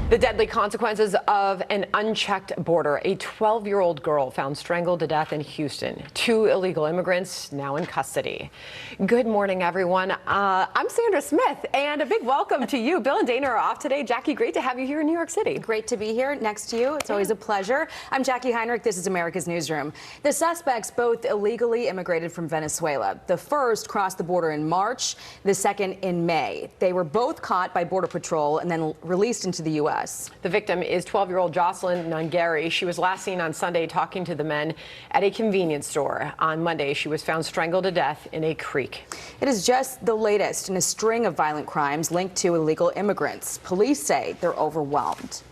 The deadly consequences of an unchecked border. A 12-year-old girl found strangled to death in Houston. 2 illegal immigrants now in custody. Good morning, everyone. I'm Sandra Smith, and a big welcome to you. Bill and Dana are off today. Jackie, great to have you here in New York City. Great to be here next to you. It's always a pleasure. I'm Jackie Heinrich. This is America's Newsroom. The suspects both illegally immigrated from Venezuela. The first crossed the border in March, the second in May. They were both caught by Border Patrol and then released into the U.S. The victim is 12-year-old Jocelyn Nungary. She was last seen on Sunday talking to the men at a convenience store. On Monday, she was found strangled to death in a creek. It is just the latest in a string of violent crimes linked to illegal immigrants. Police say they're overwhelmed.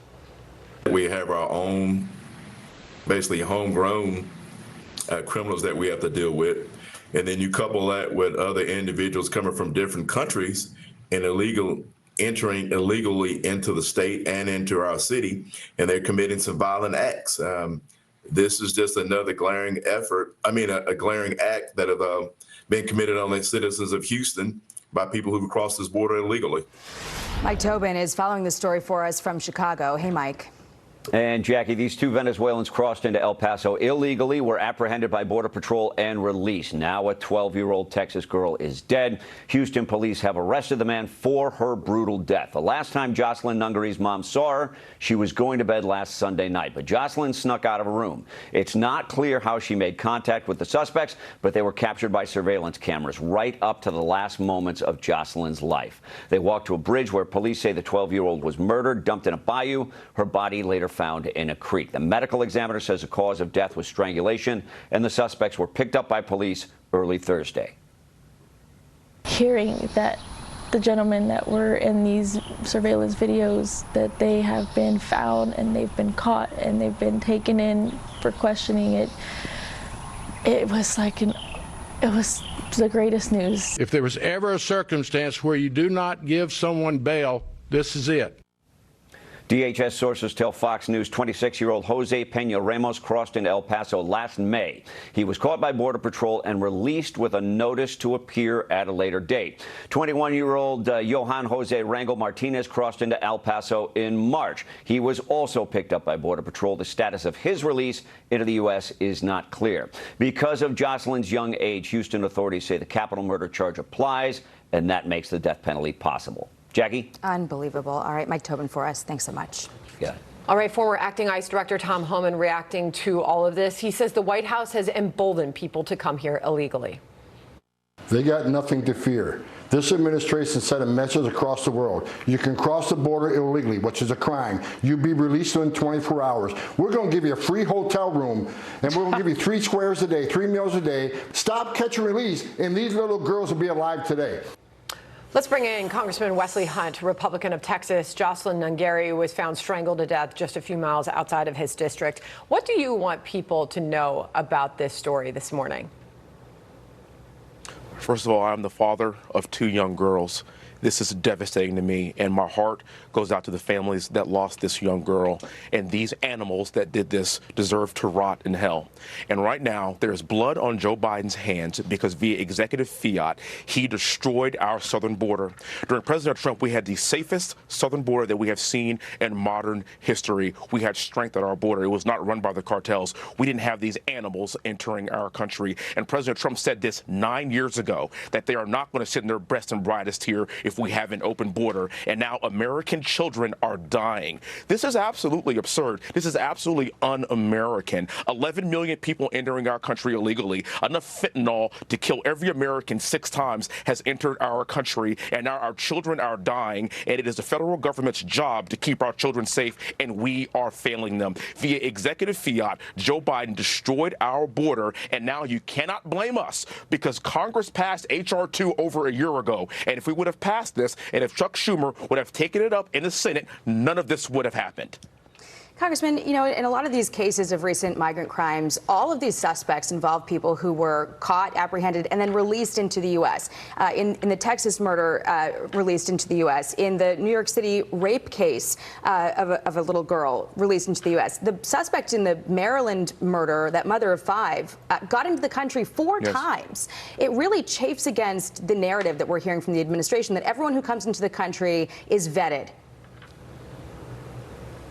We have our own, basically homegrown criminals that we have to deal with. And then you couple that with other individuals coming from different countries and entering illegally into the state and into our city, and they're committing some violent acts. This is just another glaring a glaring act that have been committed on the citizens of Houston by people who crossed this border illegally. Mike Tobin is following the story for us from Chicago. Hey, Mike. And Jackie, these 2 Venezuelans crossed into El Paso illegally, were apprehended by Border Patrol and released. Now a 12-year-old Texas girl is dead. Houston police have arrested the man for her brutal death. The last time Jocelyn Nungary's mom saw her, she was going to bed last Sunday night, but Jocelyn snuck out of her room. It's not clear how she made contact with the suspects, but they were captured by surveillance cameras right up to the last moments of Jocelyn's life. They walked to a bridge where police say the 12-year-old was murdered, dumped in a bayou. Her body later found in a creek. The medical examiner says the cause of death was strangulation, and the suspects were picked up by police early Thursday. Hearing that the gentlemen that were in these surveillance videos, that they have been found and they've been caught and they've been taken in for questioning, it was the greatest news. If there was ever a circumstance where you do not give someone bail, this is it. DHS sources tell Fox News 26-year-old Jose Peña Ramos crossed into El Paso last May. He was caught by Border Patrol and released with a notice to appear at a later date. 21-year-old Johan Jose Rangel Martinez crossed into El Paso in March. He was also picked up by Border Patrol. The status of his release into the U.S. is not clear. Because of Jocelyn's young age, Houston authorities say the capital murder charge applies, and that makes the death penalty possible. Jackie? Unbelievable. All right, Mike Tobin for us. Thanks so much. Yeah. All right, former acting ICE Director Tom Homan reacting to all of this. He says the White House has emboldened people to come here illegally. They got nothing to fear. This administration sent a message across the world. You can cross the border illegally, which is a crime. You'll be released in 24 hours. We're going to give you a free hotel room, and we're going to give you 3 squares a day, 3 meals a day. Stop, catch, and release, and these little girls will be alive today. Let's bring in Congressman Wesley Hunt, Republican of Texas. Jocelyn Nungary was found strangled to death just a few miles outside of his district. What do you want people to know about this story this morning? First of all, I'm the father of 2 young girls. This is devastating to me, and my heart goes out to the families that lost this young girl. And these animals that did this deserve to rot in hell. And right now, there's blood on Joe Biden's hands because via executive fiat, he destroyed our southern border. During President Trump, we had the safest southern border that we have seen in modern history. We had strength at our border. It was not run by the cartels. We didn't have these animals entering our country. And President Trump said this 9 years ago, that they are not going to sit in their best and brightest here if we have an open border, and now American children are dying. This is absolutely absurd. This is absolutely un-American. 11 million people entering our country illegally. Enough fentanyl to kill every American 6 times has entered our country, and now our children are dying, and it is the federal government's job to keep our children safe, and we are failing them. Via executive fiat, Joe Biden destroyed our border, and now you cannot blame us because Congress passed H.R. 2 over a year ago, and if we would have passed this, and if Chuck Schumer would have taken it up in the Senate, none of this would have happened. Congressman, you know, in a lot of these cases of recent migrant crimes, all of these suspects involve people who were caught, apprehended, and then released into the U.S. In the Texas murder, released into the U.S. In the New York City rape case of a little girl, released into the U.S. The suspect in the Maryland murder, that mother of 5, got into the country 4 times. It really chafes against the narrative that we're hearing from the administration that everyone who comes into the country is vetted.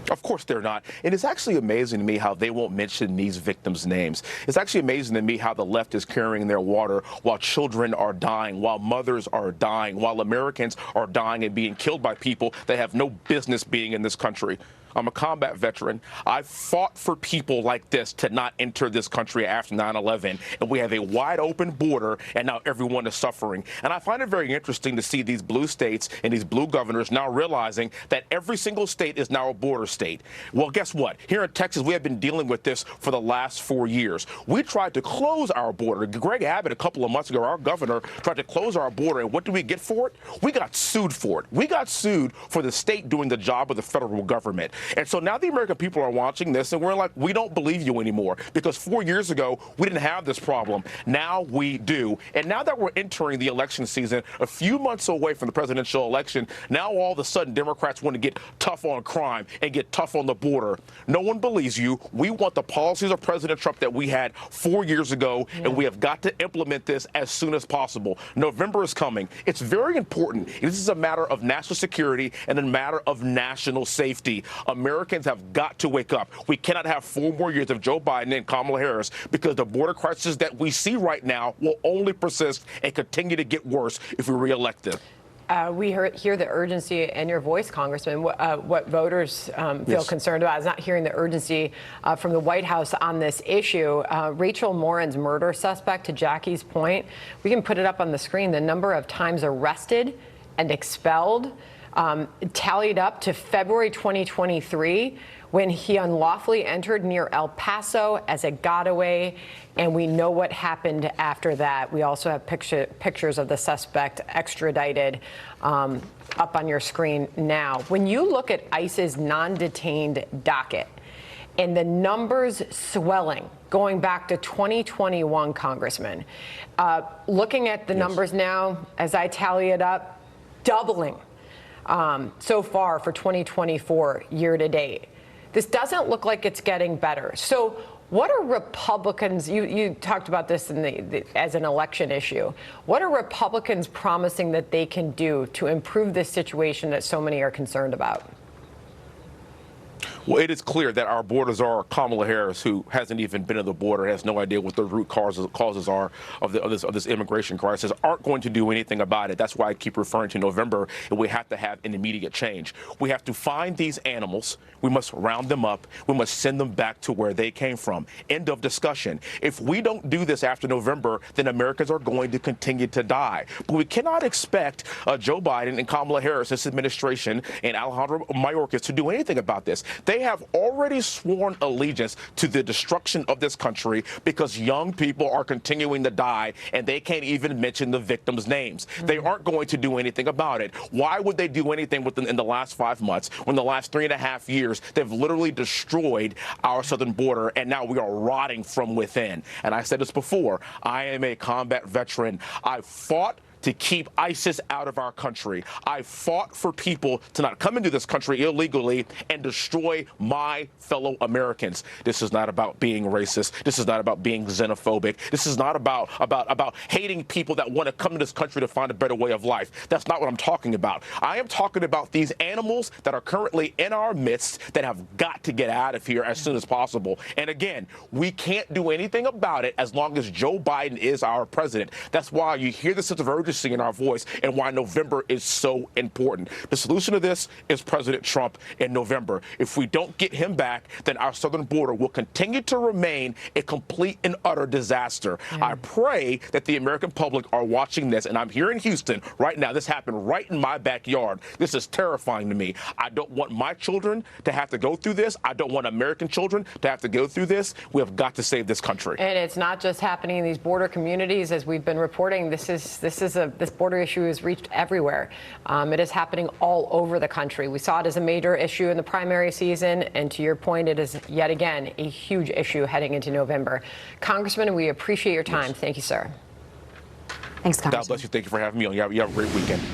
Of course they're not. And it's actually amazing to me how they won't mention these victims' names. It's actually amazing to me how the left is carrying their water while children are dying, while mothers are dying, while Americans are dying and being killed by people that have no business being in this country. I'm a combat veteran. I fought for people like this to not enter this country after 9/11, and we have a wide open border, and now everyone is suffering. And I find it very interesting to see these blue states and these blue governors now realizing that every single state is now a border state. Well, guess what? Here in Texas, we have been dealing with this for the last 4 years. We tried to close our border. Greg Abbott, a couple of months ago, our governor, tried to close our border, and what did we get for it? We got sued for it. We got sued for the state doing the job of the federal government. And so now the American people are watching this, and we're like, we don't believe you anymore, because 4 years ago, we didn't have this problem. Now we do. And now that we're entering the election season, a few months away from the presidential election, now all of a sudden Democrats want to get tough on crime and get tough on the border. No one believes you. We want the policies of President Trump that we had 4 years ago, and we have got to implement this as soon as possible. November is coming. It's very important. This is a matter of national security and a matter of national safety. Americans have got to wake up. We cannot have 4 more years of Joe Biden and Kamala Harris, because the border crisis that we see right now will only persist and continue to get worse if we reelect them. We hear the urgency in your voice, Congressman. What voters feel concerned about is not hearing the urgency from the White House on this issue. Rachel Morin's murder suspect, to Jackie's point, we can put it up on the screen. The number of times arrested and expelled tallied up to February 2023, when he unlawfully entered near El Paso as a getaway, and we know what happened after that. We also have pictures of the suspect extradited up on your screen now. When you look at ICE's non-detained docket and the numbers swelling going back to 2021, Congressman, looking at the numbers now, as I tally it up, doubling so far for 2024 year to date. This doesn't look like it's getting better. So what are Republicans, you talked about this as an election issue, what are Republicans promising that they can do to improve this situation that so many are concerned about? Well, it is clear that our borders are. Kamala Harris, who hasn't even been at the border, has no idea what the root causes are of this immigration crisis, aren't going to do anything about it. That's why I keep referring to November, and we have to have an immediate change. We have to find these animals. We must round them up. We must send them back to where they came from. End of discussion. If we don't do this after November, then Americans are going to continue to die. But we cannot expect Joe Biden and Kamala Harris, this administration, and Alejandro Mayorkas to do anything about this. They have already sworn allegiance to the destruction of this country, because young people are continuing to die, and they can't even mention the victims' names. They aren't going to do anything about it. Why would they do anything in the last 5 months, when the last 3.5 years they've literally destroyed our southern border, and now we are rotting from within? And I said this before, I am a combat veteran. I fought to keep ISIS out of our country. I fought for people to not come into this country illegally and destroy my fellow Americans. This is not about being racist. This is not about being xenophobic. This is not about hating people that want to come to this country to find a better way of life. That's not what I'm talking about. I am talking about these animals that are currently in our midst that have got to get out of here as soon as possible. And again, we can't do anything about it as long as Joe Biden is our president. That's why you hear the sense of urgency in our voice, and why November is so important. The solution to this is President Trump in November. If we don't get him back, then our southern border will continue to remain a complete and utter disaster. I pray that the American public are watching this, and I'm here in Houston right now. This happened right in my backyard. This is terrifying to me. I don't want my children to have to go through this. I don't want American children to have to go through this. We have got to save this country. And it's not just happening in these border communities, as we've been reporting. This border issue has reached everywhere. It is happening all over the country. We saw it as a major issue in the primary season, and to your point, it is yet again a huge issue heading into November. Congressman, we appreciate your time. Thank you, sir. Thanks, Congressman. God bless you. Thank you for having me on. You have a great weekend.